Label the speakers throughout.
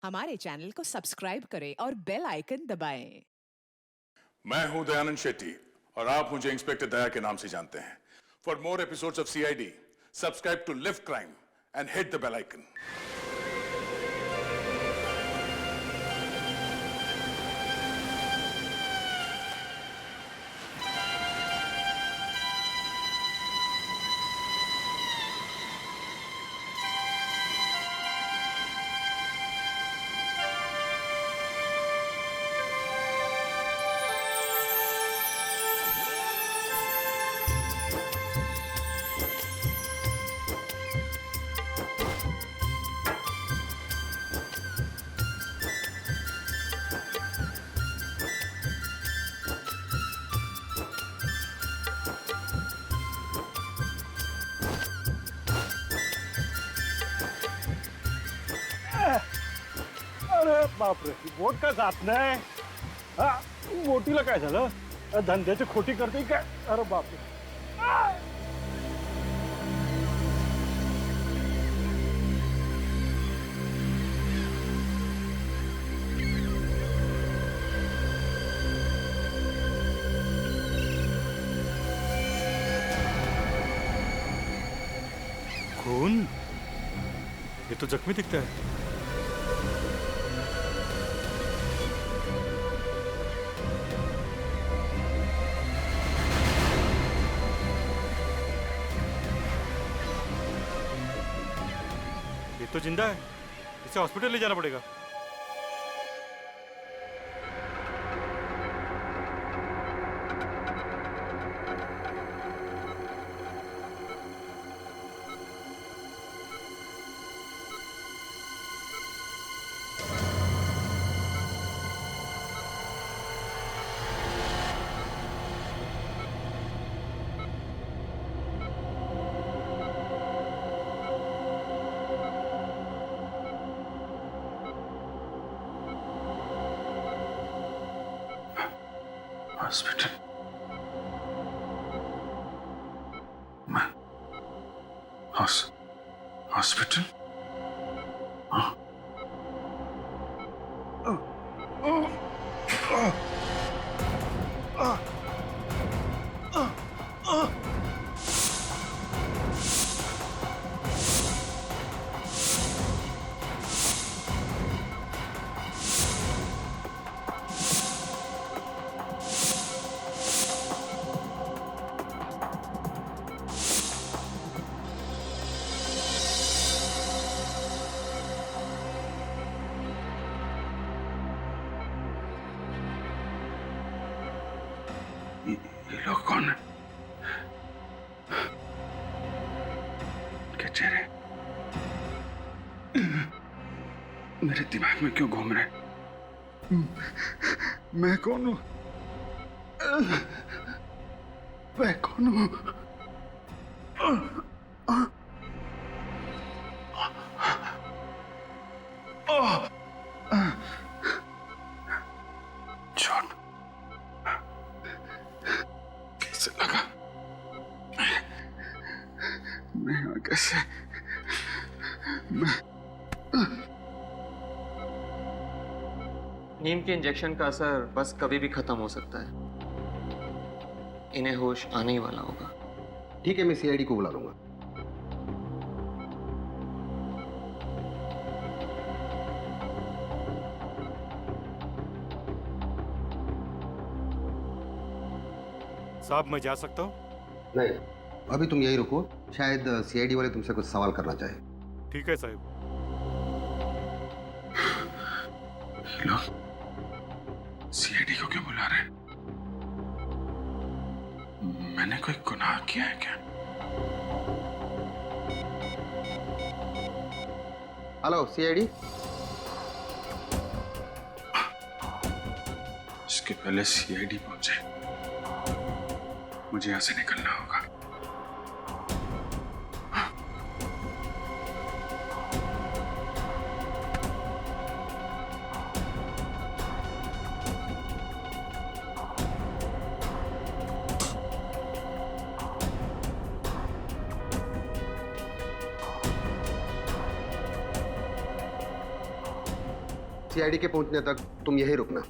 Speaker 1: हमारे चैनल को सब्सक्राइब करें और बेल आइकन दबाएं।
Speaker 2: मैं हूं दयानंद शेट्टी और आप मुझे इंस्पेक्टर दया के नाम से जानते हैं। For more episodes of CID, subscribe to lift crime and hit the bell icon.
Speaker 3: अरे बापरे, वोट जात नाही. हा, वोटीला काय झालं? धंद्याची खोटी करते काय? अरे बापरे.
Speaker 4: खून? ये तो जख्मी दिखता है. ये तो जिंदा है. इसे हॉस्पिटल ले जाना पड़ेगा.
Speaker 5: हॉस्पिटल? मैं हॉस्पिटल? ये लोग कौन है? क्या चेहरे मेरे दिमाग में क्यों घूम रहे? मैं कौन हूं? मैं कौन हूं? चोट कैसे लगा? मैं यहाँ कैसे?
Speaker 6: नींद के इंजेक्शन का असर बस कभी भी खत्म हो सकता है. इन्हें होश आने ही वाला होगा.
Speaker 7: ठीक है, मैं सीआईडी को बुला लूंगा.
Speaker 4: साहब, मैं जा सकता हूँ?
Speaker 7: नहीं, अभी तुम यही रुको. शायद सीआईडी वाले तुमसे कुछ सवाल करना चाहे.
Speaker 4: ठीक है साहब.
Speaker 5: लोग सीआईडी को क्यों बुला रहे हैं? मैंने कोई गुनाह किया है क्या?
Speaker 7: Hello CID.
Speaker 5: इसके पहले सीआईडी पहुंचे, मुझे यहां से निकलना होगा.
Speaker 7: सीआईडी के पहुंचने तक तुम यहीं रुकना।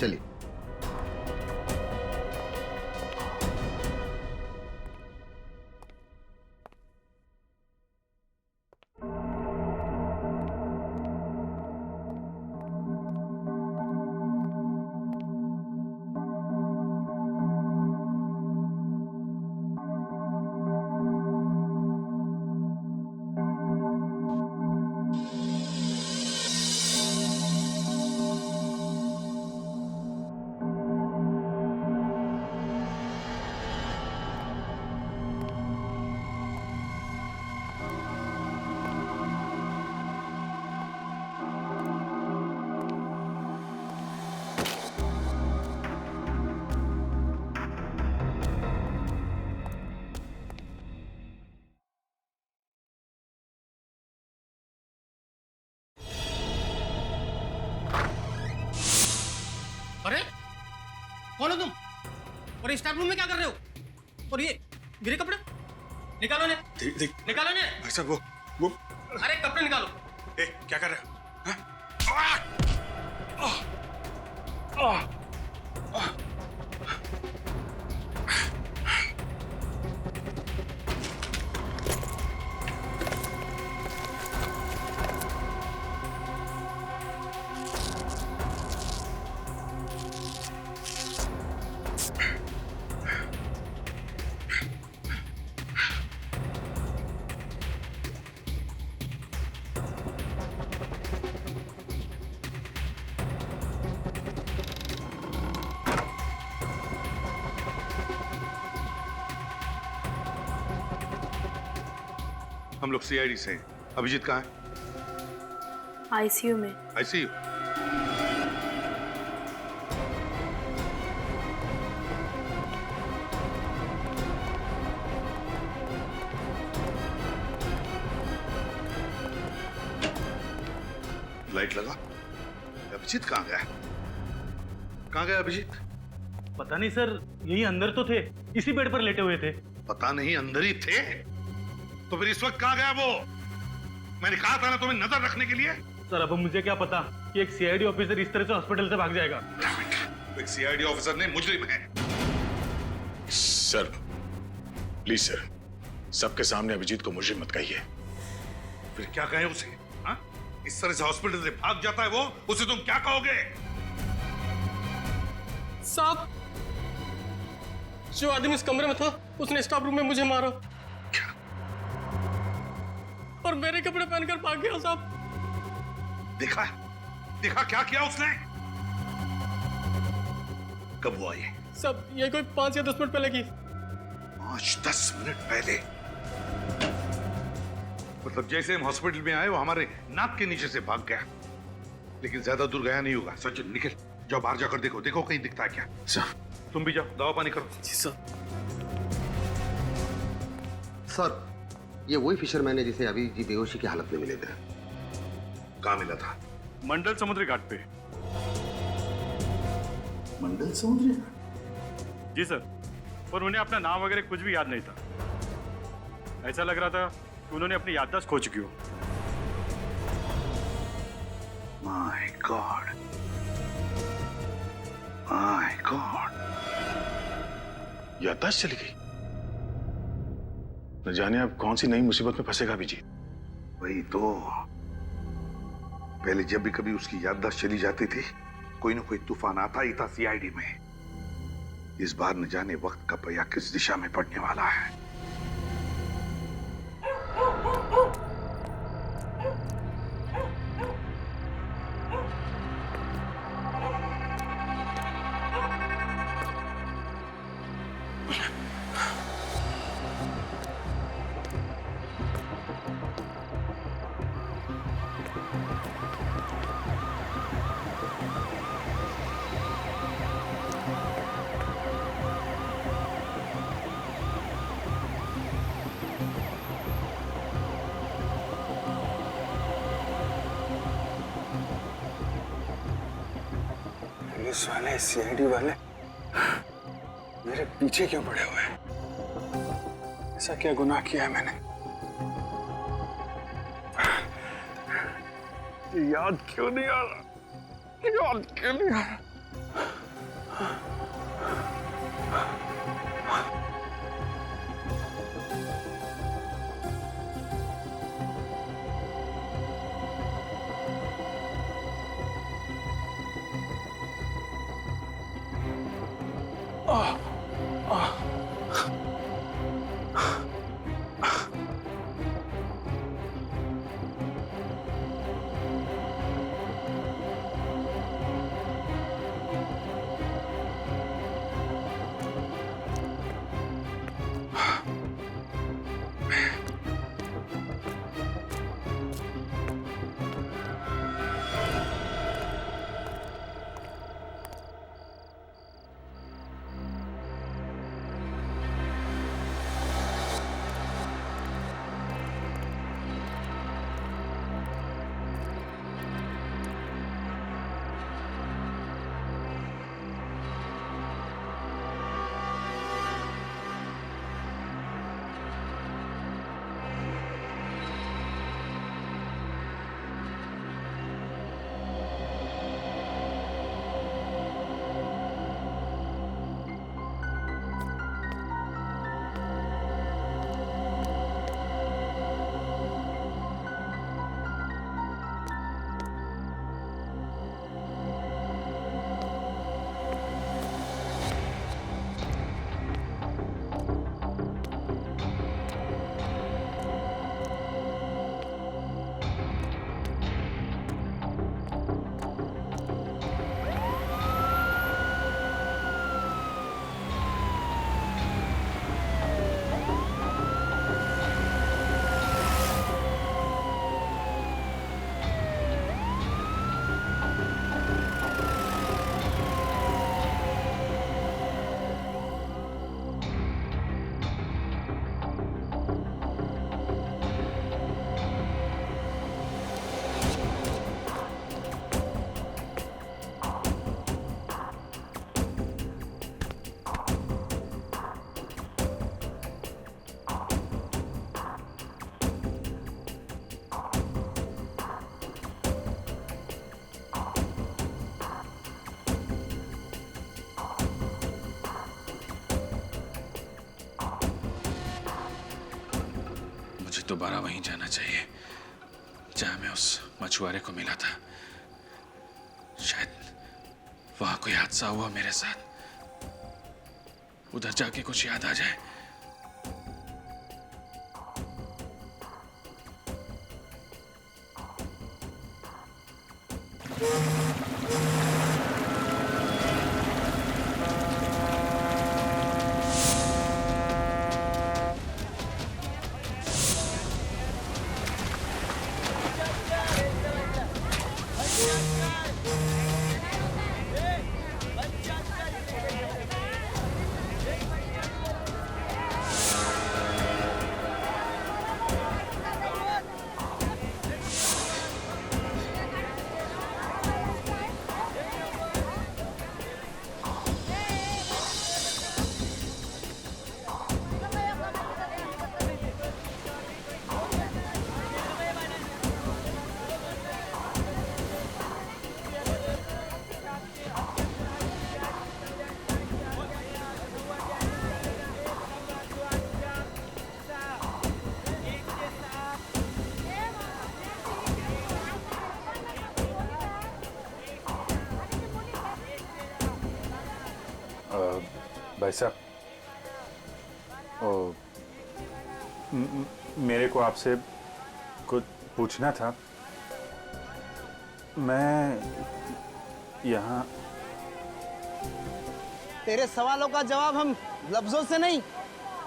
Speaker 7: चलिए।
Speaker 8: अरे कौन हो तुम? और इस स्टाफ रूम में क्या कर रहे हो? और ये मेरे कपड़े निकालो ने।
Speaker 5: देख
Speaker 8: निकालो ने।
Speaker 5: भाई साहब वो
Speaker 8: अरे कपड़े निकालो।
Speaker 5: ए क्या कर रहे हो? हम लोग सीआईडी से हैं। अभिजीत कहाँ है?
Speaker 9: आईसीयू में।
Speaker 5: आईसीयू? लाइट लगा। अभिजीत कहाँ गया? कहाँ गया अभिजीत?
Speaker 4: पता नहीं सर, यही अंदर तो थे, इसी बेड पर लेटे हुए थे।
Speaker 5: पता नहीं, अंदर ही थे तो फिर इस वक्त कहाँ गया वो? मैंने कहा था ना तुम्हें नजर रखने के लिए।
Speaker 4: सर अब मुझे क्या पता कि एक सीआईडी ऑफिसर इस तरह से हॉस्पिटल से भाग जाएगा।
Speaker 5: एक सीआईडी ऑफिसर ने मुजरिम है।
Speaker 2: सर प्लीज सर, सबके सामने अभिजीत को मुजरिम मत कहिए।
Speaker 5: फिर क्या कहें उसे? हाँ? इस तरह से हॉस्पिटल से भाग जाता है वो, उसे तुम क्या कहोगे?
Speaker 8: साहब, जो आदमी इस कमरे में था उसने स्टाफ रूम में मुझे मारा और मेरे कपड़े पहनकर भाग गया। साहब
Speaker 5: देखा? देखा क्या किया उसने? कब हुआ ये?
Speaker 8: सब ये कोई 5 या 10 मिनट पहले की।
Speaker 5: 5-10 मिनट पहले? मतलब जैसे हम हॉस्पिटल में आए वो हमारे नाक के नीचे से भाग गया, लेकिन ज्यादा दूर गया नहीं होगा। सचिन निकल, जाओ बाहर जाकर देखो, देखो कहीं दिखता है क्या।
Speaker 2: सर
Speaker 5: तुम भी जाओ, दवा पानी करो।
Speaker 8: जी सर।
Speaker 7: सर ये वही फिशरमैन है जिसे अभी जी बेहोशी की हालत में मिले थे।
Speaker 5: कहाँ मिला था?
Speaker 4: मंडल समुद्री घाट पे।
Speaker 5: मंडल समुद्री?
Speaker 4: जी सर, और उन्हें अपना नाम वगैरह कुछ भी याद नहीं था। ऐसा लग रहा था कि उन्होंने अपनी याददाश्त खो चुकी हो।
Speaker 5: माय गॉड, माय गॉड,
Speaker 2: याददाश्त चली गई। न जाने अब कौन सी नई मुसीबत में फंसेगा अभिजीत।
Speaker 5: वही तो, पहले जब भी कभी उसकी याददाश्त चली जाती थी कोई ना कोई तूफान आता ही था सीआईडी में। इस बार न जाने वक्त का पहिया किस दिशा में पड़ने वाला है।
Speaker 10: पुलिस वाले, सीआईडी वाले मेरे पीछे क्यों पड़े हुए हैं? ऐसा क्या गुनाह किया है मैंने? याद क्यों नहीं आ रहा? याद के लिए
Speaker 9: दोबारा वहीं जाना चाहिए जहां मैं उस मछुआरे को मिला था। शायद वहां कोई हादसा हुआ मेरे साथ, उधर जाके कुछ याद आ जाए।
Speaker 4: भाई साहब, मेरे को आपसे कुछ पूछना था। मैं यहाँ
Speaker 8: तेरे सवालों का जवाब हम लफ्जों से नहीं,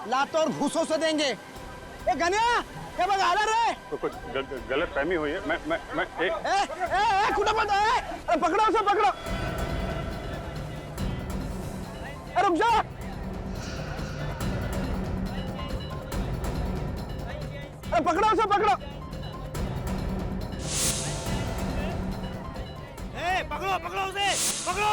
Speaker 8: लातों और घूसों से देंगे। ए गनिया, क्या बगा रे?
Speaker 4: तो कुछ गलत फहमी हुई है। मैं
Speaker 8: खुदा मत पकड़ो उसे, पकड़ो। रुक जा। पकड़ो उसे, पकड़ो। पकड़ो पकड़ो उसे, पकड़ो।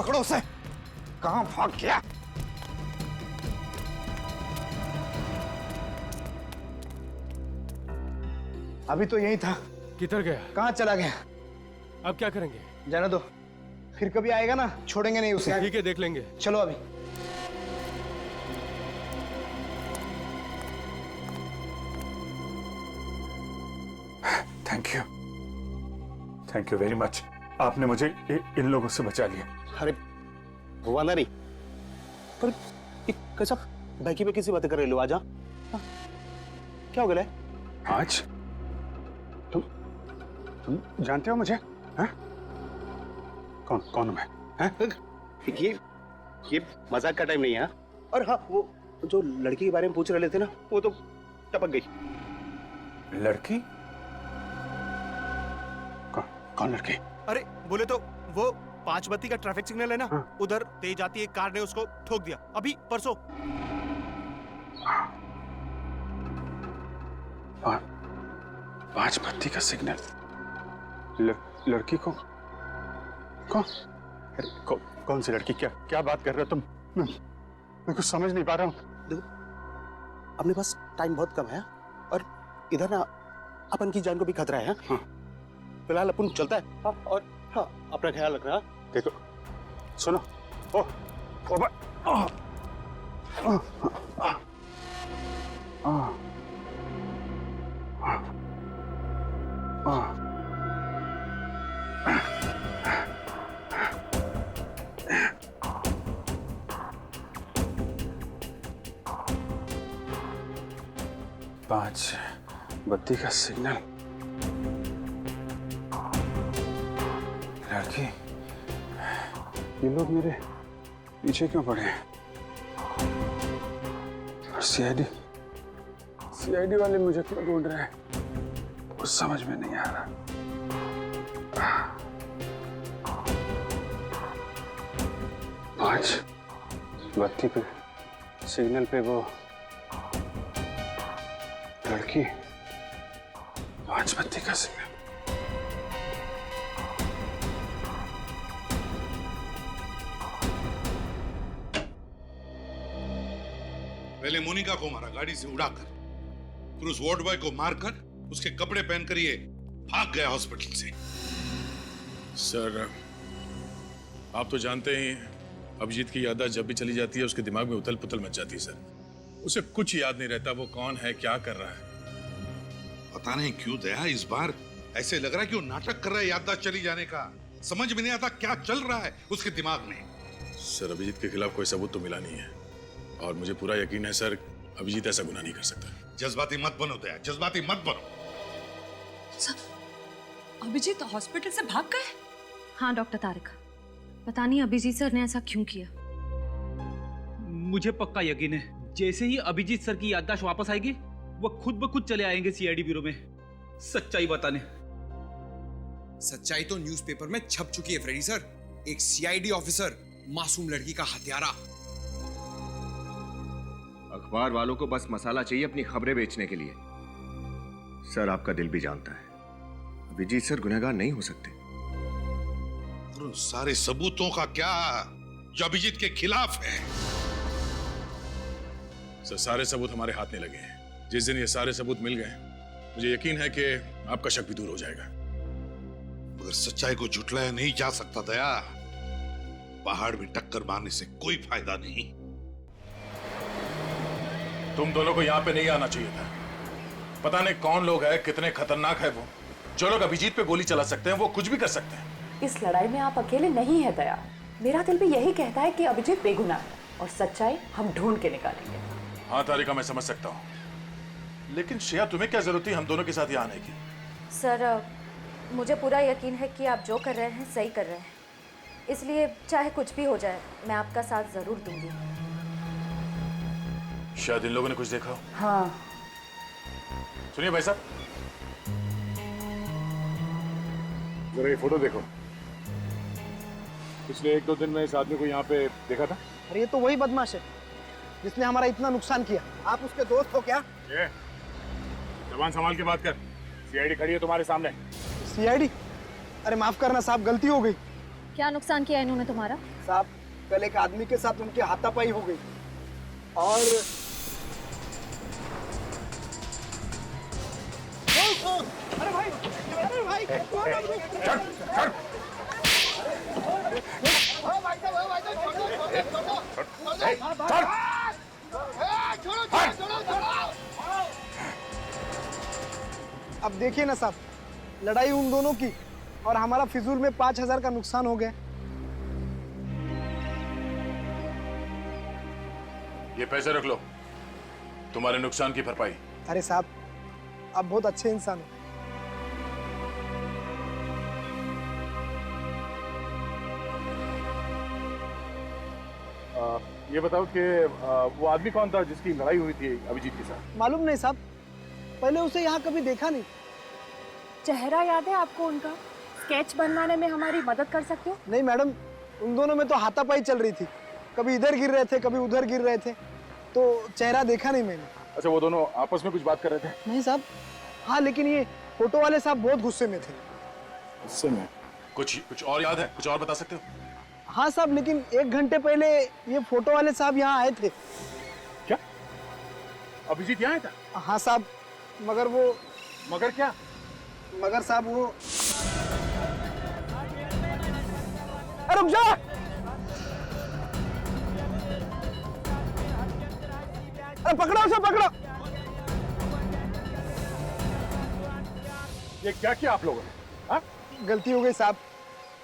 Speaker 5: पकड़ो उसे। कहाँ भाग गया?
Speaker 3: अभी तो यही था।
Speaker 10: किधर गया?
Speaker 3: कहाँ चला गया?
Speaker 10: अब क्या करेंगे?
Speaker 3: जाने दो, फिर कभी आएगा ना, छोड़ेंगे नहीं उसे।
Speaker 10: ठीक है, देख लेंगे।
Speaker 3: चलो अभी।
Speaker 2: Thank you very much. आपने मुझे इन लोगों से बचा लिया।
Speaker 11: अरे हुआ ना नहीं, पर ये कैसा बैकी पे किसी बातें कर रहे लो? आजा। क्या हो गया?
Speaker 5: आज तुम जानते हो मुझे? हाँ? कौन हूं मैं? हाँ?
Speaker 11: ये मजाक का टाइम नहीं है। और हाँ, वो जो लड़की के बारे में पूछ रहे थे ना, वो तो टपक गई।
Speaker 5: लड़की? कौन लड़की?
Speaker 11: अरे बोले तो वो 5 बत्ती का ट्रैफिक सिग्नल है ना, हाँ। उधर तेज आती एक कार ने उसको ठोक दिया अभी परसों।
Speaker 5: 5 बत्ती का सिग्नल? लड़की को कौन? अरे कौन सी लड़की? क्या बात कर रहे हो तुम? मैं कुछ समझ नहीं पा रहा हूँ।
Speaker 11: देखो, अपने पास टाइम बहुत कम है और इधर ना अपन की जान को भी खतरा है। हाँ। फिलहाल अपन चलता है। हाँ, और हाँ, अपना ख्याल रखना।
Speaker 5: देखो सुनो, पांच बत्ती का सिग्नल। लड़की, ये लोग मेरे पीछे क्यों पड़े हैं? और सीआईडी वाले मुझे क्यों ढूंढ रहे हैं? कुछ समझ में नहीं आ रहा। पांच बत्ती पे सिग्नल पे वो लड़की, 5 बत्ती का सिग्नल।
Speaker 12: पहले मोनिका को मारा गाड़ी से उड़ाकर, फिर उस वार्ड बॉय को मारकर उसके कपड़े पहनकर ये भाग गया हॉस्पिटल से।
Speaker 2: सर, आप तो जानते ही अभिजीत की याददाश्त जब भी चली जाती है उसके दिमाग में उथल पुथल मच जाती है सर। उसे कुछ याद नहीं रहता, वो कौन है, क्या कर रहा है।
Speaker 12: पता नहीं क्यों दया इस बार ऐसे लग रहा है कि वो नाटक कर रहा है याददाश्त चली जाने का। समझ में नहीं आता क्या चल रहा है उसके दिमाग में।
Speaker 2: सर, अभिजीत के खिलाफ कोई सबूत तो मिला नहीं है और मुझे पूरा यकीन है सर, अभिजीत ऐसा गुनाह नहीं कर सकता।
Speaker 12: जज्बाती मत बनो दया, जज्बाती मत बनो।
Speaker 1: अभिजीत हॉस्पिटल से भाग गए?
Speaker 13: हाँ डॉक्टर तारिक, पता नहीं अभिजीत सर ने ऐसा क्यों किया।
Speaker 14: मुझे पक्का यकीन है जैसे ही अभिजीत सर की याददाश्त वापस आएगी वो खुद ब खुद चले आएंगे सीआईडी ब्यूरो में सच्चाई बताने।
Speaker 15: सच्चाई तो न्यूज़पेपर में छप चुकी है फ्रेडी सर। एक सीआईडी ऑफिसर मासूम लड़की का हत्यारा।
Speaker 16: अखबार वालों को बस मसाला चाहिए अपनी खबरें बेचने के लिए। सर, आपका दिल भी जानता है अभिजीत सर गुनहगार नहीं हो सकते।
Speaker 12: उन सारे सबूतों का क्या जो अभिजीत के खिलाफ है?
Speaker 2: सर, सारे सबूत हमारे हाथ में लगे हैं। जिस दिन ये सारे सबूत मिल गए मुझे यकीन है कि आपका शक भी दूर हो जाएगा।
Speaker 12: मगर सच्चाई को झुठलाया नहीं जा सकता दया। पहाड़ में टक्कर मारने से कोई फायदा नहीं।
Speaker 2: तुम दोनों को यहाँ पे नहीं आना चाहिए था। पता नहीं कौन लोग हैं, कितने खतरनाक है वो। जो लोग अभिजीत पे गोली चला सकते हैं वो कुछ भी कर सकते हैं।
Speaker 17: इस लड़ाई में आप अकेले नहीं है दया। मेरा दिल भी यही कहता है कि अभिजीत बेगुनाह है और सच्चाई हम ढूंढ के निकालेंगे।
Speaker 2: हाँ तारिका, मैं समझ सकता हूँ, लेकिन श्रेया तुम्हें क्या जरूरत थी हम दोनों के साथ यहाँ आने की?
Speaker 13: सर, मुझे पूरा यकीन है कि आप जो कर रहे हैं सही कर रहे हैं, इसलिए चाहे कुछ भी हो जाए मैं आपका साथ जरूर दूंगी।
Speaker 2: शायद इन लोगों ने कुछ देखा हो।
Speaker 17: हाँ।
Speaker 2: सुनिए भाई साहब, जरा ये फोटो देखो। पिछले 1-2 दिन में इस आदमी को यहाँ पे देखा था।
Speaker 3: अरे ये तो वही बदमाश है जिसने हमारा इतना नुकसान किया। आप उसके दोस्त हो क्या?
Speaker 2: ये जबान संभाल के बात कर। सीआईडी खड़ी है तुम्हारे सामने।
Speaker 3: सीआईडी? अरे माफ करना साहब, गलती हो गई।
Speaker 13: क्या नुकसान किया इन्होंने तुम्हारा?
Speaker 18: साहब कल एक आदमी के साथ उनकी हाथापाई हो गई और अरे भाई अब देखिए ना साहब, लड़ाई उन दोनों की और हमारा फिजूल में 5,000 का नुकसान हो गया।
Speaker 2: ये पैसे रख लो, तुम्हारे नुकसान की भरपाई।
Speaker 18: अरे साहब आप बहुत अच्छे इंसान हो।
Speaker 3: ये बताओ कि वो आदमी कौन था जिसकी लड़ाई हुई थी अभिजीत के साथ?
Speaker 18: मालूम नहीं साहब, पहले उसे यहाँ कभी देखा नहीं।
Speaker 17: चेहरा याद है आपको उनका? स्केच बनवाने में हमारी मदद कर सकते हो?
Speaker 18: नहीं मैडम, उन दोनों में तो हाथापाई चल रही थी, कभी इधर गिर रहे थे कभी उधर गिर रहे थे, तो चेहरा देखा नहीं मैंने।
Speaker 3: अच्छा, वो दोनों आपस में कुछ बात कर रहे थे?
Speaker 18: नहीं साहब। हाँ लेकिन ये फोटो वाले साहब बहुत गुस्से में थे।
Speaker 2: गुस्से में? कुछ और याद है? कुछ और बता सकते हो?
Speaker 18: हाँ साहब, लेकिन 1 घंटे पहले ये फोटो वाले साहब यहाँ आए थे।
Speaker 3: क्या अभिजीत यहाँ आया था?
Speaker 18: हाँ साहब, मगर वो
Speaker 3: मगर क्या?
Speaker 18: मगर साहब वो रुक जा। अरे पकड़ो उसे, पकड़ो।
Speaker 3: ये क्या किया आप लोगों ने? हाँ?
Speaker 18: गलती हो गई साहब,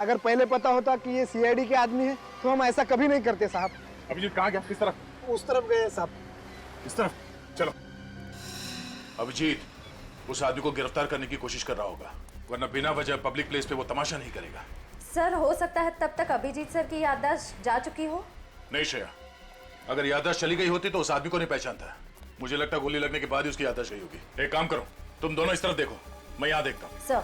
Speaker 18: अगर पहले पता होता कि ये सीआईडी के आदमी है तो हम ऐसा कभी नहीं करते साहब।
Speaker 3: अभिजीत कहाँ गया? किस तरफ?
Speaker 18: उस तरफ गए साहब।
Speaker 3: किस तरफ? चलो।
Speaker 2: अभिजीत उस आदमी को गिरफ्तार करने की कोशिश कर रहा होगा, वरना बिना वजह पब्लिक प्लेस पे वो तमाशा नहीं करेगा।
Speaker 13: सर हो सकता है तब तक अभिजीत सर की याददाश्त जा चुकी हो।
Speaker 2: नहीं श्रेया, अगर याददाश्त चली गई होती तो उस आदमी को नहीं पहचानता। मुझे लगता है गोली लगने के बाद ही उसकी याददाश्त गई होगी। एक काम करो, तुम दोनों इस तरफ देखो, मैं यहाँ देखता हूँ।
Speaker 13: सर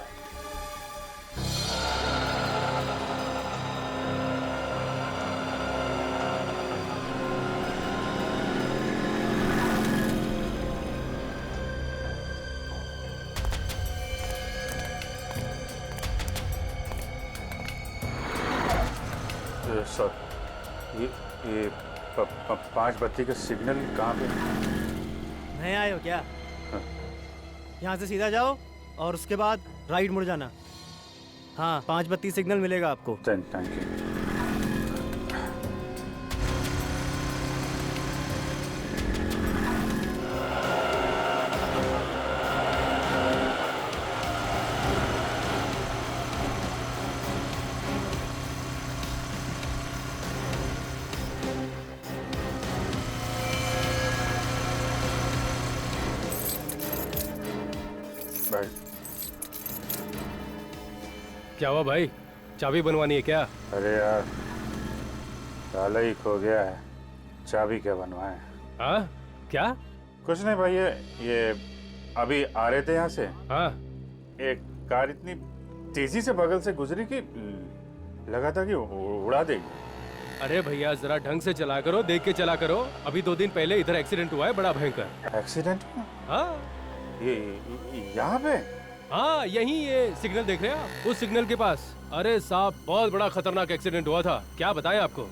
Speaker 5: सर ये 5 बत्ती का सिग्नल कहाँ पे?
Speaker 19: नए आए हो क्या?
Speaker 5: हाँ।
Speaker 19: यहाँ से सीधा जाओ और उसके बाद राइट मुड़ जाना। हाँ 5 बत्ती सिग्नल मिलेगा आपको।
Speaker 5: Thank you.
Speaker 20: क्या हुआ भाई, चाबी बनवानी है क्या?
Speaker 5: अरे यार ताला ही खो गया है, चाबी क्या बनवाएं?
Speaker 20: हाँ क्या?
Speaker 5: कुछ नहीं भाई, ये अभी आ रहे थे यहाँ से।
Speaker 20: हाँ।
Speaker 5: एक कार इतनी तेजी से बगल से गुजरी कि लगा था कि उड़ा देगी।
Speaker 20: अरे भैया जरा ढंग से चला करो, देख के चला करो। अभी 2 दिन पहले इधर एक्सीडेंट हुआ है बड़ा भयंकर।
Speaker 5: एक्सीडेंट?
Speaker 20: हाँ
Speaker 5: ये यहाँ पे?
Speaker 20: हाँ यही, ये सिग्नल देख रहे हैं आप, उस सिग्नल के पास। अरे साहब बहुत बड़ा खतरनाक एक्सीडेंट हुआ था, क्या बताएं आपको।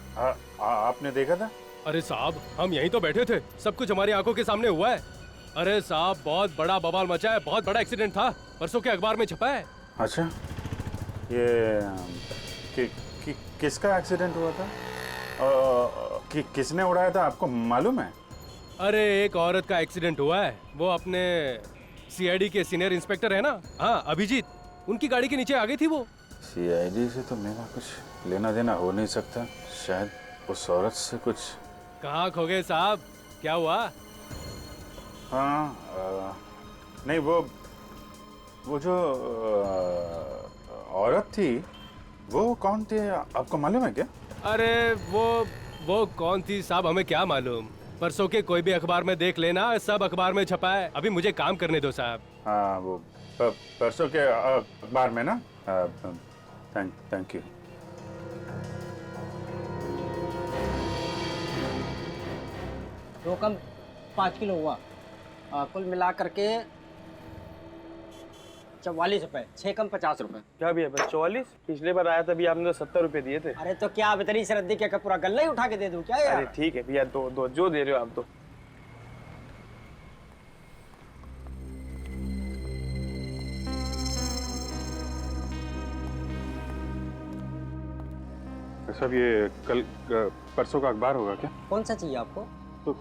Speaker 5: आपने देखा था?
Speaker 20: अरे साहब हम यहीं तो बैठे थे, सब कुछ हमारी आंखों के सामने हुआ है। अरे साहब बहुत बड़ा बवाल मचा है, बहुत बड़ा एक्सीडेंट था, परसों के अखबार में छपा है।
Speaker 5: अच्छा, ये किसका एक्सीडेंट हुआ था? किसने उड़ाया था आपको मालूम है?
Speaker 20: अरे एक औरत का एक्सीडेंट हुआ है, वो अपने सीआईडी के सीनियर इंस्पेक्टर है ना, हाँ अभिजीत, उनकी गाड़ी के नीचे आ गई थी वो।
Speaker 5: सीआईडी से तो मेरा कुछ लेना देना हो नहीं सकता, शायद उस औरत से कुछ।
Speaker 20: कहाँ खो गए साहब, क्या हुआ?
Speaker 5: हाँ नहीं, वो जो औरत थी वो कौन थी आपको मालूम है क्या?
Speaker 20: अरे वो कौन थी साहब, हमें क्या मालूम, परसों के कोई भी अखबार में देख लेना, सब अखबार में छपा है। अभी मुझे काम करने दो साहब।
Speaker 5: हाँ वो परसों के अखबार में ना। Thank you.
Speaker 8: दो कम 5 किलो हुआ, कुल मिला करके
Speaker 21: 44 रुपए, 6 कम 50 रुपए।
Speaker 22: क्या भी है बस 44? पिछले बार आया था भी आपने तो 70 रुपए दिए थे।
Speaker 21: अरे तो क्या अब इतनी सरदी क्या पूरा गल्ला ही उठा के दे दूं क्या यार?
Speaker 22: अरे ठीक है भैया, दो जो दे रहे हो आप तो।
Speaker 5: सब ये कल परसों का अखबार होगा क्या?
Speaker 21: कौन सा चाहिए आपको?
Speaker 5: तो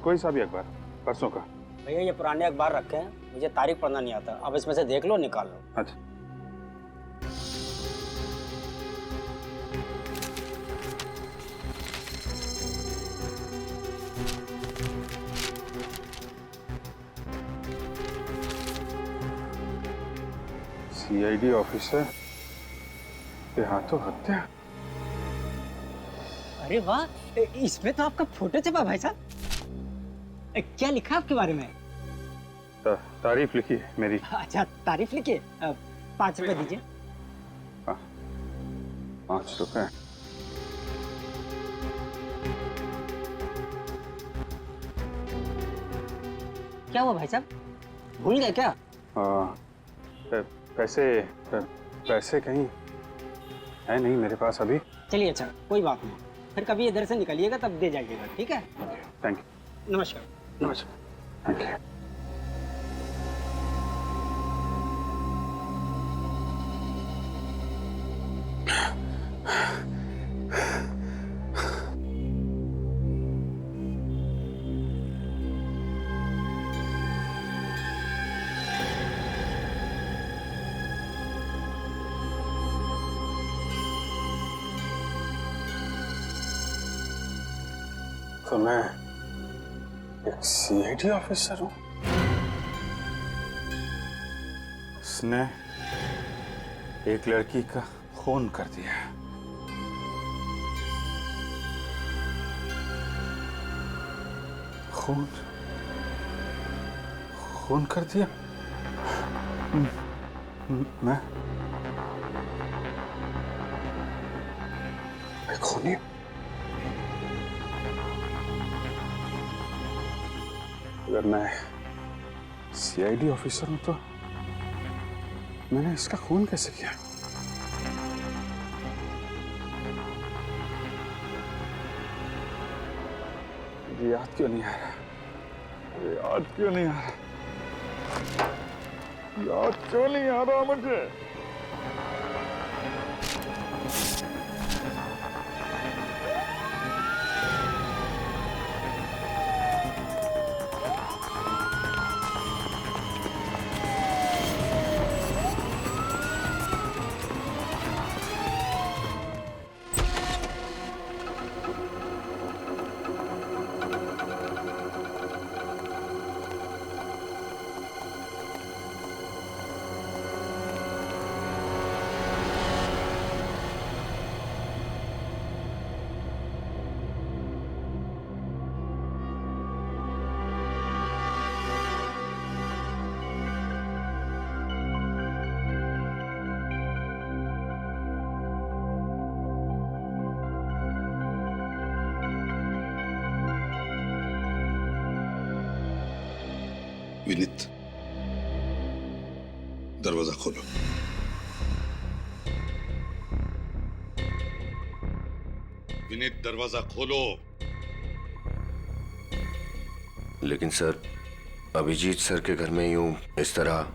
Speaker 5: कोई सा भी अखबार परसों का।
Speaker 21: भैया ये पुराने अखबार रखे हैं, मुझे तारीख पढ़ना नहीं आता, अब इसमें से देख लो निकाल लो।
Speaker 5: अच्छा। सीआईडी ऑफिसर के हाथों हत्या।
Speaker 21: अरे वाह, इसमें तो आपका फोटो छपा भाई साहब। क्या लिखा आपके बारे में?
Speaker 5: तारीफ लिखी है मेरी।
Speaker 21: अच्छा तारीफ लिखी है। 5 रुपए दीजिए।
Speaker 5: 5 रुपए।
Speaker 21: क्या हुआ भाई साहब, भूल गए क्या?
Speaker 5: पैसे कहीं है नहीं मेरे पास अभी।
Speaker 21: चलिए अच्छा कोई बात नहीं, फिर कभी इधर से निकलिएगा तब दे जाइएगा, ठीक है?
Speaker 5: Thank you.
Speaker 21: नमस्कार।
Speaker 5: नमस्कार। Thank you. तो मैं एक सीआईडी ऑफिसर हूँ। उसने एक लड़की का खून कर दिया। खून कर दिया। मैं खूनी। अगर मैं सीआईडी ऑफिसर हूं तो मैंने इसका खून कैसे किया? मुझे याद क्यों नहीं आ रहा? याद क्यों नहीं आ रहा? याद क्यों नहीं आ रहा मुझे?
Speaker 12: विनीत, दरवाजा खोलो। विनीत, दरवाजा खोलो।
Speaker 16: लेकिन सर, अभिजीत सर के घर में यूं इस तरह।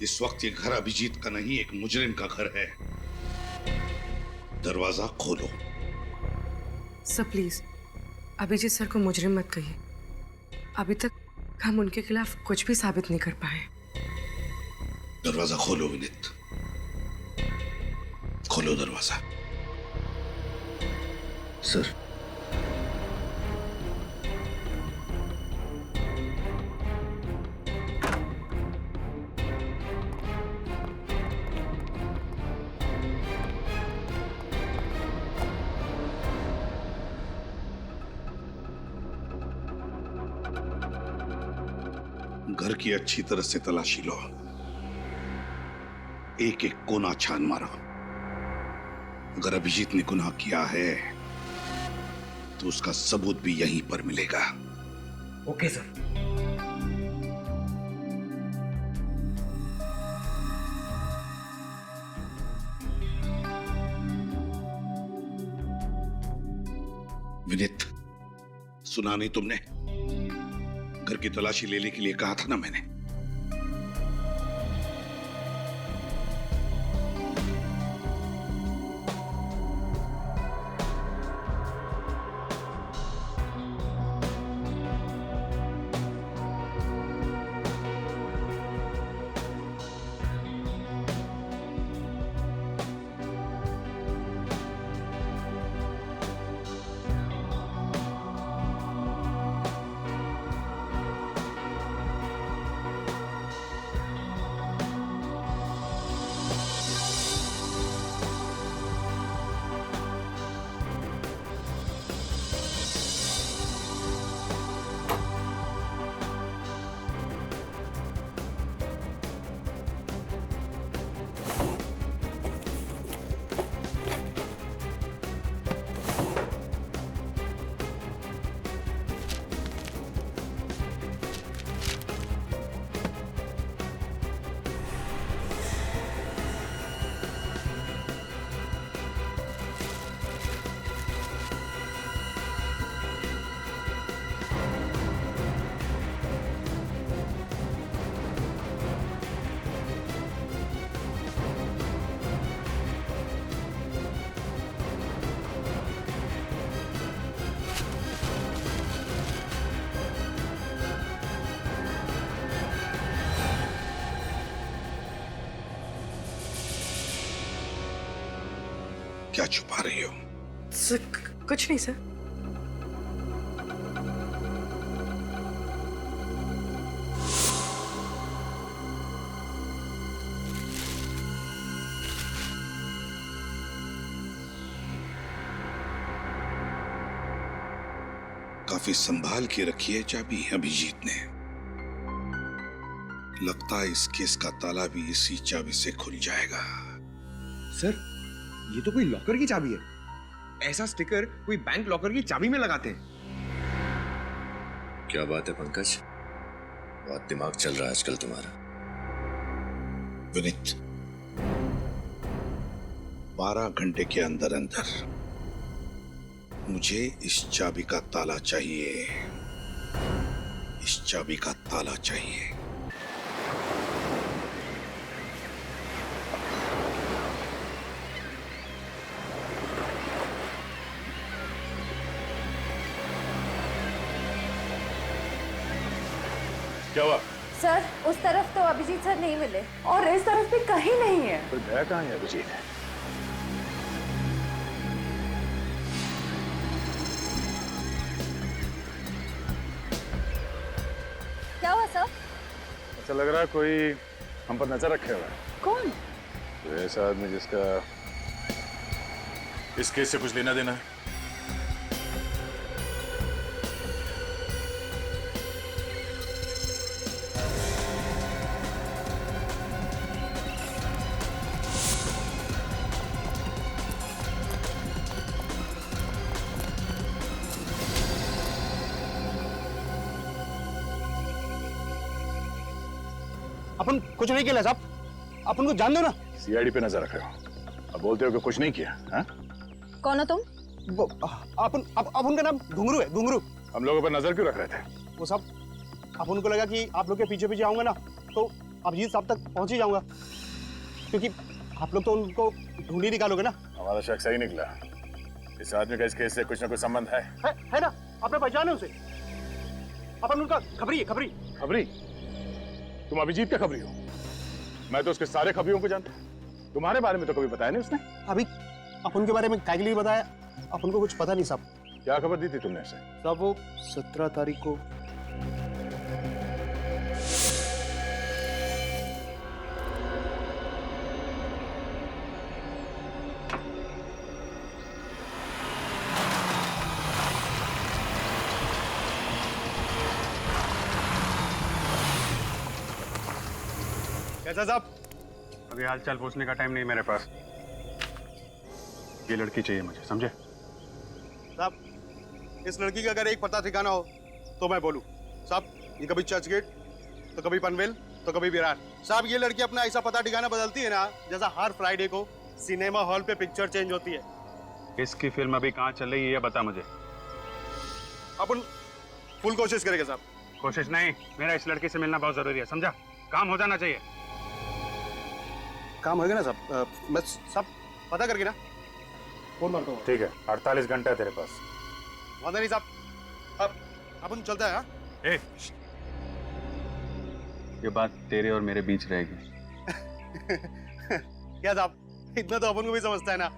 Speaker 12: इस वक्त ये घर अभिजीत का नहीं, एक मुजरिम का घर है। दरवाजा खोलो।
Speaker 23: सर प्लीज अभिजीत सर को मुजरिम मत कहिए, अभी तक हम उनके खिलाफ कुछ भी साबित नहीं कर पाए।
Speaker 12: दरवाजा खोलो विनीत, खोलो दरवाजा।
Speaker 16: सर
Speaker 12: घर की अच्छी तरह से तलाशी लो, एक एक कोना छान मारो। अगर अभिजीत ने गुनाह किया है तो उसका सबूत भी यहीं पर मिलेगा।
Speaker 21: Okay sir.
Speaker 12: विनीत, सुना नहीं तुमने? घर की तलाशी लेने के लिए कहा था ना मैंने। क्या छुपा रही हो?
Speaker 23: सर कुछ नहीं सर।
Speaker 12: काफी संभाल के रखी है चाबी अभिजीत ने। लगता है इस केस का ताला भी इसी चाबी से खुल जाएगा।
Speaker 15: सर, ये तो कोई लॉकर की चाबी है। ऐसा स्टिकर कोई बैंक लॉकर की चाबी में लगाते हैं।
Speaker 16: क्या बात है पंकज, बहुत दिमाग चल रहा है आजकल तुम्हारा।
Speaker 12: विनीत, 12 घंटे के अंदर अंदर मुझे इस चाबी का ताला चाहिए। इस चाबी का ताला चाहिए।
Speaker 2: क्या हुआ?
Speaker 13: सर, उस तरफ तो अभिजीत सर नहीं मिले और इस तरफ भी कहीं नहीं है।
Speaker 5: तो गया कहाँ है अभिजीत?
Speaker 13: क्या हुआ सर?
Speaker 5: ऐसा लग रहा है कोई हम पर नजर रखे हुआ है।
Speaker 13: कौन?
Speaker 2: तो ऐसा आदमी जिसका इस केस से कुछ लेना देना है।
Speaker 11: अपन कुछ नहीं किया साहब, अपन को जान दो ना।
Speaker 5: सीआईडी पे नजर रख रहे हो, अब बोलते हो कि कुछ नहीं किया। हाँ?
Speaker 13: कौन हो तुम?
Speaker 11: अपन का नाम घुंगरू है, घुंगरू।
Speaker 5: हम लोगों पर नजर क्यों रख रहे थे?
Speaker 11: वो साहब, अपन को लगा कि आप लोग के पीछे पीछे आऊंगा ना तो अभिजीत साहब तक पहुंच ही जाऊंगा, क्योंकि आप लोग तो उनको ढूंढ ही निकालोगे ना।
Speaker 5: हमारा शक सही निकला। इस आदमी का इस केस से कुछ ना कुछ संबंध है
Speaker 11: ना? आपने पहचाने उसे? अपन उनका खबरी है, खबरी।
Speaker 5: खबरी? तुम अभिजीत का खबरी हो? मैं तो उसके सारे खबरियों को जानता हूँ। तुम्हारे बारे में तो कभी बताया नहीं उसने।
Speaker 11: अभी अपन के बारे में काय के लिए बताया? अपन को कुछ पता नहीं साहब।
Speaker 5: क्या खबर दी थी तुमने उसे?
Speaker 11: साहब वो 17 तारीख को
Speaker 5: कैसा साहब? अभी हालचाल पूछने का टाइम नहीं मेरे पास। ये लड़की चाहिए मुझे, समझे?
Speaker 11: साहब, इस लड़की का अगर एक पता ठिकाना हो तो मैं बोलूं। साहब, ये कभी चर्च गेट, तो कभी पनवेल, तो कभी विरार। साहब, ये लड़की अपना ऐसा पता ठिकाना बदलती है ना, जैसा हर फ्राइडे को सिनेमा हॉल पे पिक्चर चेंज होती है।
Speaker 5: इसकी फिल्म अभी कहाँ चल रही है ये बता मुझे।
Speaker 11: अपन फुल कोशिश करेंगे साहब।
Speaker 5: कोशिश नहीं, मेरा इस लड़के से मिलना बहुत जरूरी है, समझा? काम हो जाना चाहिए।
Speaker 11: काम होगा ना साहब? मैं सब पता करके ना फोन मारता हूँ।
Speaker 5: ठीक है, 48 घंटा है तेरे पास।
Speaker 11: वादा नहीं साहब, अब अपन चलता है। हाँ?
Speaker 10: ये बात तेरे और मेरे बीच रहेगी।
Speaker 11: क्या साहब, इतना तो अपन को भी समझता है ना।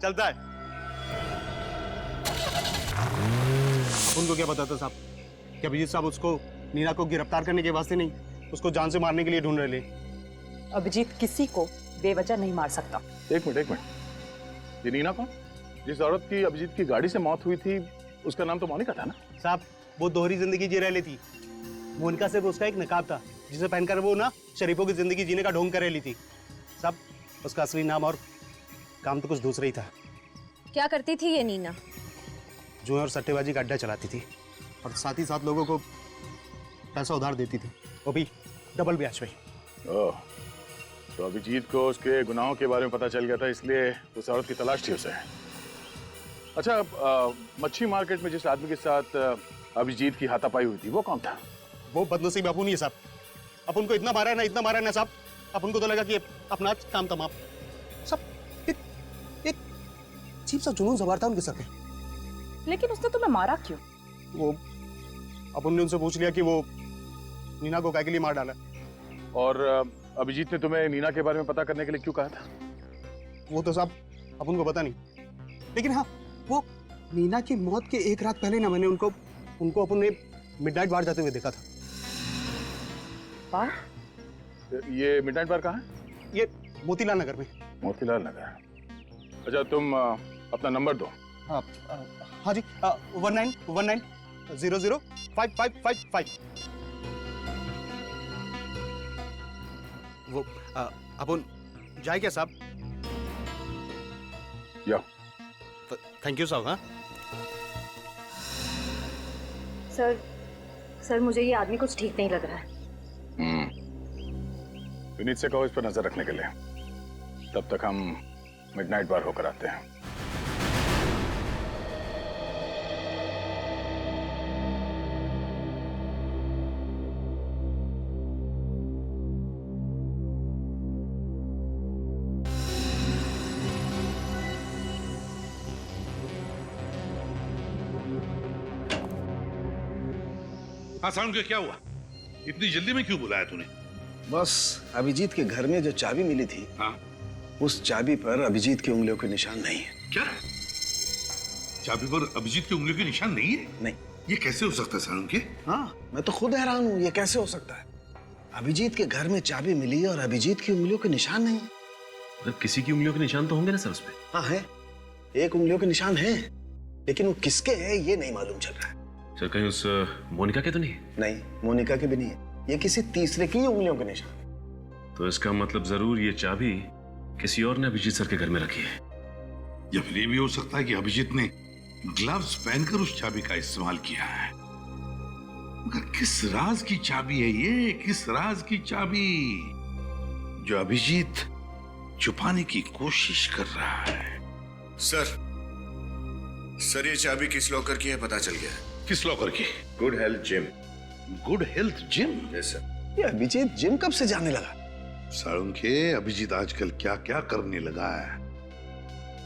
Speaker 11: चलता है। अपन को क्या पता था साहब कि अभिजीत साहब उसको नीना को गिरफ्तार करने के वास्ते नहीं, उसको जान से मारने के लिए ढूंढ रहे।
Speaker 17: अभिजीत किसी को बेवजह नहीं मार सकता।
Speaker 2: एक मिनट, ये नीना कौन? जिस औरत की अभिजीत की गाड़ी से मौत हुई थी उसका नाम तो मोनिका था ना?
Speaker 11: साहब वो दोहरी जिंदगी जी रही थी। मोनिका सिर्फ उसका एक नकाब था जिसे पहनकर वो ना शरीफों की जिंदगी जीने का ढोंग कर रही थी। साहब उसका असली नाम और काम तो कुछ दूसरा ही था।
Speaker 13: क्या करती थी ये नीना?
Speaker 11: जुए और सट्टेबाजी का अड्डा चलाती थी और साथ ही साथ लोगों को पैसा उधार देती थी, वो भी डबल ब्याज पे।
Speaker 2: ओह, तो अभिजीत को उसके गुनाहों के बारे में पता चल गया था, इसलिए उस औरत की तलाश थी उसे। अच्छा, मच्छी मार्केट में जिस आदमी के साथ अभिजीत की हाथापाई हुई थी वो कौन था?
Speaker 11: वो बदनसीब अपन ही है साहब। अपन को इतना मारा है ना साहब, अपन को तो लगा कि अपना काम तमाम। सब एक अजीब सा जुनून सवार था उनके सर पे।
Speaker 17: लेकिन उसने तुम्हें मारा क्यों?
Speaker 11: वो अपन ने उनसे पूछ लिया कि वो नीना को काय के लिए मार डाला।
Speaker 2: और अभिजीत ने तुम्हें नीना के बारे में पता करने के लिए क्यों कहा था?
Speaker 11: वो तो साहब अपन को पता नहीं, लेकिन हाँ वो नीना की मौत के एक रात पहले ना मैंने उनको अपन ने मिडनाइट बार जाते हुए देखा था।
Speaker 17: बार?
Speaker 2: ये मिडनाइट बार कहाँ है?
Speaker 11: ये मोतीलाल नगर में।
Speaker 2: मोतीलाल नगर। अच्छा, तुम अपना नंबर दो।
Speaker 11: हाँ जी, 1919005555। वो अपन जाए क्या साहब?
Speaker 2: या
Speaker 11: थैंक यू साहब। हाँ
Speaker 13: सर मुझे ये आदमी कुछ ठीक नहीं लग रहा है।
Speaker 2: विनीत से कहो इस पर नजर रखने के लिए, तब तक हम मिडनाइट बार होकर आते हैं।
Speaker 12: हाँ साउंड के क्या हुआ? इतनी जल्दी में क्यों बुलाया तूने?
Speaker 6: बस अभिजीत के घर में जो चाबी मिली थी,
Speaker 12: हाँ?
Speaker 6: उस चाबी पर अभिजीत की उंगलियों के निशान नहीं है।
Speaker 12: क्या? चाबी पर अभिजीत की उंगलियों के निशान नहीं है?
Speaker 6: नहीं।
Speaker 12: ये कैसे हो सकता है साउंड के?
Speaker 6: हाँ, मैं तो खुद हैरान हूँ, ये कैसे हो सकता है? अभिजीत के घर में चाबी मिली और अभिजीत की उंगलियों के निशान नहीं है।
Speaker 7: मतलब किसी की उंगलियों के निशान तो होंगे ना सर उसपे?
Speaker 6: हाँ है, एक उंगलियों के निशान है, लेकिन वो किसके हैं ये नहीं मालूम चल रहा है।
Speaker 7: सर कहीं उस मोनिका के तो नहीं?
Speaker 6: नहीं, मोनिका के भी नहीं है, ये किसी तीसरे की उंगलियों के निशान है।
Speaker 7: तो इसका मतलब जरूर ये चाबी किसी और ने अभिजीत सर के घर में रखी है।
Speaker 12: या फिर ये भी हो सकता है कि अभिजीत ने ग्लव्स पहनकर उस चाबी का इस्तेमाल किया है। मगर किस राज की चाबी है ये? किस राज की चाबी जो अभिजीत छुपाने की कोशिश कर रहा है?
Speaker 16: सर ये चाबी किस लॉकर की है पता चल गया है।
Speaker 12: किस लॉकर की?
Speaker 16: Good health gym.
Speaker 12: Good health gym?
Speaker 16: Yes sir.
Speaker 6: ये अभिजीत जिम कब से जाने लगा?
Speaker 12: साळुंखे, अभिजीत आजकल क्या क्या करने लगा है,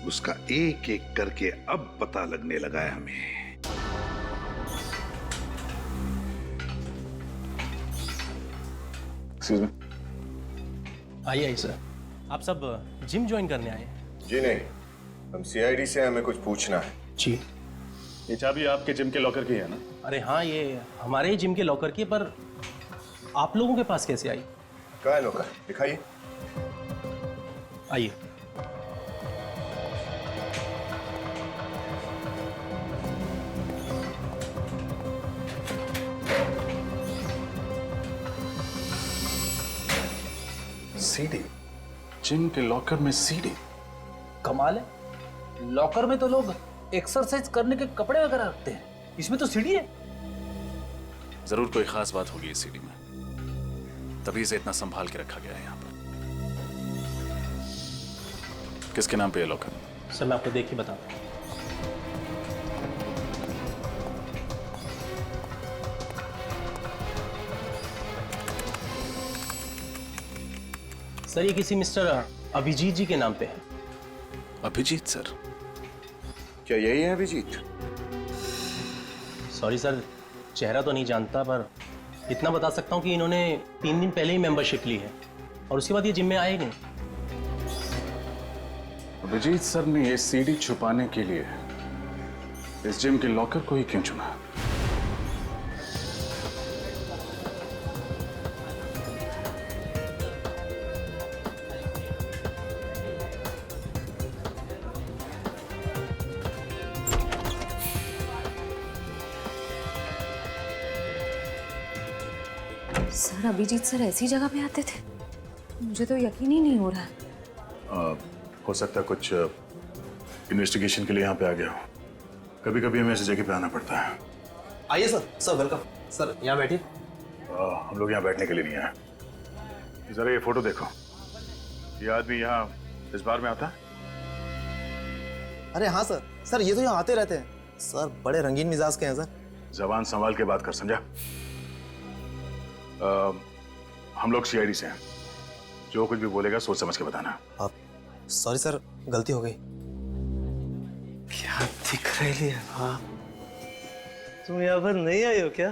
Speaker 12: उसका एक एक करके अब पता लगने लगा है हमें।
Speaker 9: आइए सर, आप सब जिम ज्वाइन करने आए हैं?
Speaker 16: जी नहीं, हम सीआईडी से हमें कुछ पूछना है।
Speaker 9: जी।
Speaker 2: ये चाबी आपके जिम के लॉकर की है ना?
Speaker 9: अरे हाँ, ये हमारे ही जिम के लॉकर की, पर आप लोगों के पास कैसे आई?
Speaker 16: कहाँ है लॉकर? दिखाइए।
Speaker 9: आइए।
Speaker 2: सीडी? जिम के लॉकर में सीडी?
Speaker 9: कमाल है, लॉकर में तो लोग एक्सरसाइज करने के कपड़े वगैरह रखते हैं, इसमें तो सीडी है।
Speaker 24: जरूर कोई खास बात होगी इस सीडी में, तभी इसे इतना संभाल के रखा गया है यहाँ पर। किसके नाम पे है लॉकर?
Speaker 9: सर मैं आपको देख के बताता हूँ।
Speaker 1: सर ये किसी मिस्टर अभिजीत जी के नाम पे है।
Speaker 24: अभिजीत सर?
Speaker 16: क्या यही है अभिजीत?
Speaker 1: सॉरी सर, चेहरा तो नहीं जानता, पर इतना बता सकता हूँ कि इन्होंने 3 दिन पहले ही मेंबरशिप ली है और उसके बाद ये जिम में आए नहीं।
Speaker 24: अभिजीत सर ने ये सीडी छुपाने के लिए इस जिम के लॉकर को ही क्यों चुना?
Speaker 13: सर अभिजीत सर ऐसी जगह पे आते थे? मुझे तो यकीन ही नहीं हो रहा है।
Speaker 2: हो सकता है कुछ इन्वेस्टिगेशन के लिए यहाँ पे आ गया हो। कभी कभी हमें ऐसी जगह पे आना पड़ता है।
Speaker 4: आइए सर। Sir welcome. सर यहाँ बैठिए।
Speaker 2: हम लोग यहाँ बैठने के लिए नहीं आए। जरा ये फोटो देखो। ये आदमी यहाँ इस बार में आता है?
Speaker 4: अरे हाँ सर। सर ये तो यहाँ आते रहते हैं। सर बड़े रंगीन मिजाज के हैं सर।
Speaker 2: जबान संभाल के बात कर, समझा? हम लोग सीआईडी से हैं। जो कुछ भी बोलेगा सोच समझ के बताना।
Speaker 4: सॉरी सर, गलती हो गई।
Speaker 14: क्या दिख रही है आप? तुम यहाँ पर नहीं आई हो क्या?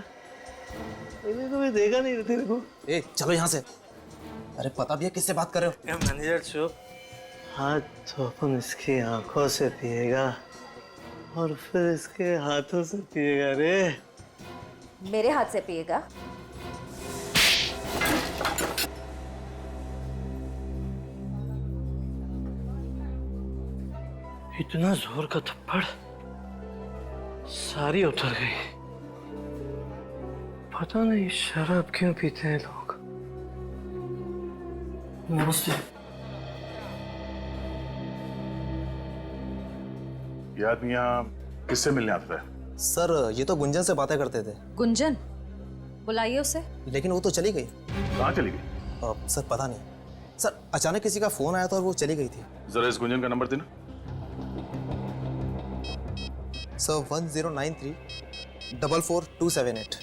Speaker 14: मैंने कभी देखा नहीं तेरे को।
Speaker 4: ए चलो यहाँ से। अरे पता भी है किससे बात कर रहे हो?
Speaker 14: मैनेजर चुप। हाथ तो अपन इसकी आंखों से पिएगा और फिर इसके हाथों से पिएगा रे।
Speaker 13: मेरे हाथ से पिएगा?
Speaker 14: इतना जोर का थप्पड़, सारी उतर गई। पता नहीं शराब क्यों पीते हैं लोग। नमस्ते।
Speaker 2: ये आदमी यहाँ किससे मिलने आता है?
Speaker 4: सर ये तो गुंजन से बातें करते थे।
Speaker 13: गुंजन? बुलाइए उसे।
Speaker 4: लेकिन वो तो चली गई।
Speaker 2: कहाँ चली गई?
Speaker 4: सर पता नहीं। सर अचानक किसी का फोन आया था और वो चली गई थी।
Speaker 2: जरा इस गुंजन का नंबर देना।
Speaker 4: सर 1093-44278।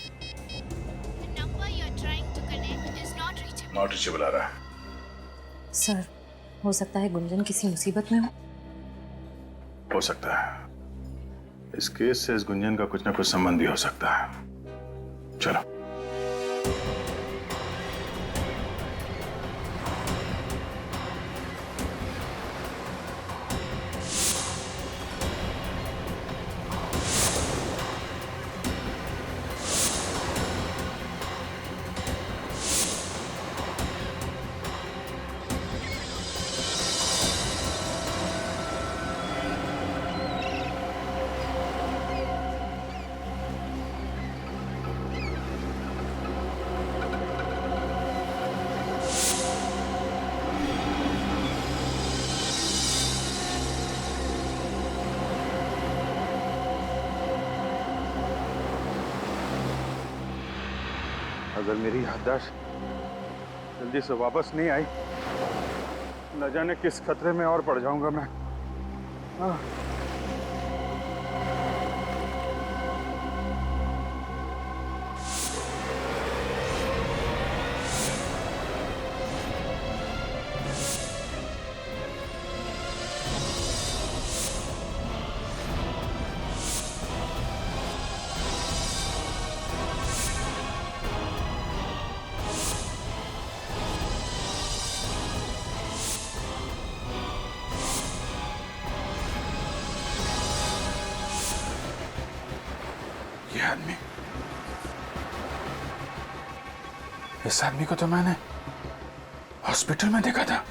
Speaker 2: नॉट रीचेबल आ रहा है।
Speaker 13: सर हो सकता है गुंजन किसी मुसीबत में
Speaker 2: हो सकता है। इस केस से इस गुंजन का कुछ ना कुछ संबंध भी हो सकता है। चलो।
Speaker 5: अगर मेरी याददाश्त जल्दी से वापस नहीं आई, न जाने किस खतरे में और पड़ जाऊंगा मैं।
Speaker 12: ये आदमी, इस आदमी को तो मैंने हॉस्पिटल में देखा था।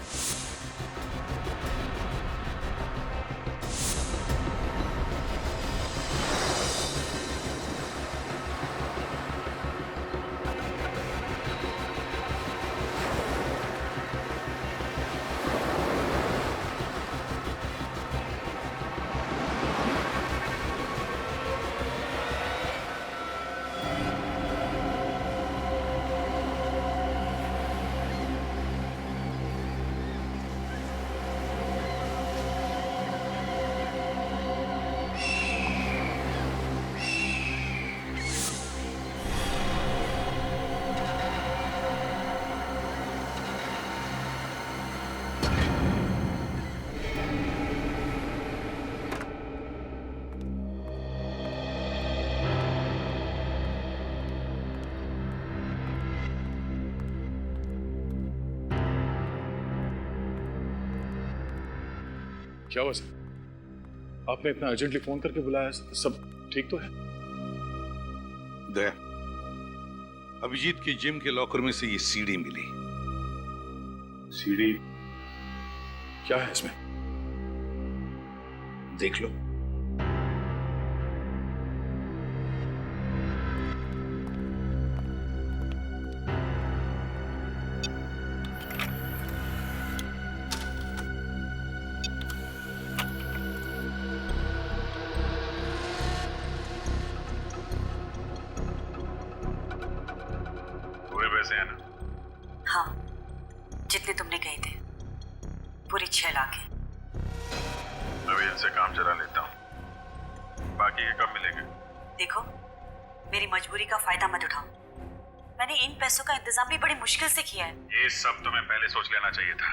Speaker 2: क्या हुआ सर? आपने इतना अर्जेंटली फोन करके बुलाया, सब ठीक तो है?
Speaker 12: दया, अभिजीत की जिम के लॉकर में से ये सीडी मिली।
Speaker 2: सीडी? क्या है इसमें?
Speaker 12: देख लो।
Speaker 24: पूरे पैसे हैं ना?
Speaker 3: हाँ, जितने तुमने कहे थे, पूरी 6 लाख है।
Speaker 24: अभी इनसे काम चला लेता हूँ, बाकी के कब मिलेंगे?
Speaker 3: देखो, मेरी मजबूरी का फायदा मत उठाओ। मैंने इन पैसों का इंतजाम भी बड़ी मुश्किल से किया है।
Speaker 24: ये सब तुम्हें पहले सोच लेना चाहिए था।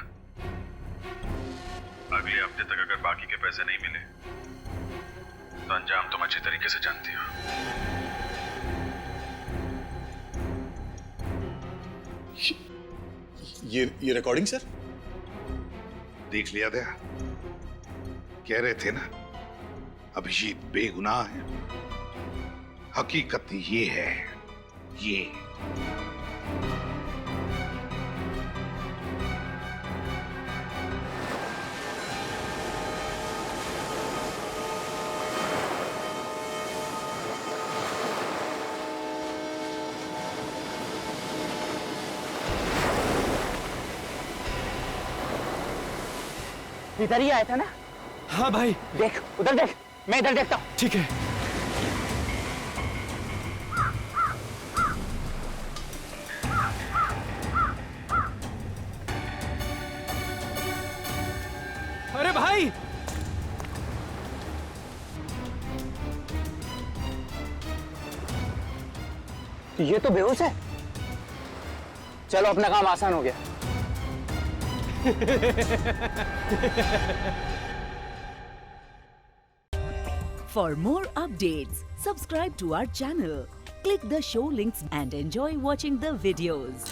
Speaker 24: अगले हफ्ते तक अगर बाकी के पैसे नहीं मिले तो अंजाम तुम अच्छी तरीके से जानती हो।
Speaker 2: ये रिकॉर्डिंग सर?
Speaker 12: देख लिया दया, कह रहे थे ना अभिजीत बेगुनाह है। हकीकत ये है, ये
Speaker 21: इधर ही आया था ना?
Speaker 14: हाँ भाई।
Speaker 21: देख, उधर देख, मैं इधर देखता हूँ।
Speaker 14: ठीक है। अरे भाई,
Speaker 21: ये तो बेहोश है। चलो, अपना काम आसान हो गया।
Speaker 18: For more updates, subscribe to our channel, click the show links and enjoy watching the videos.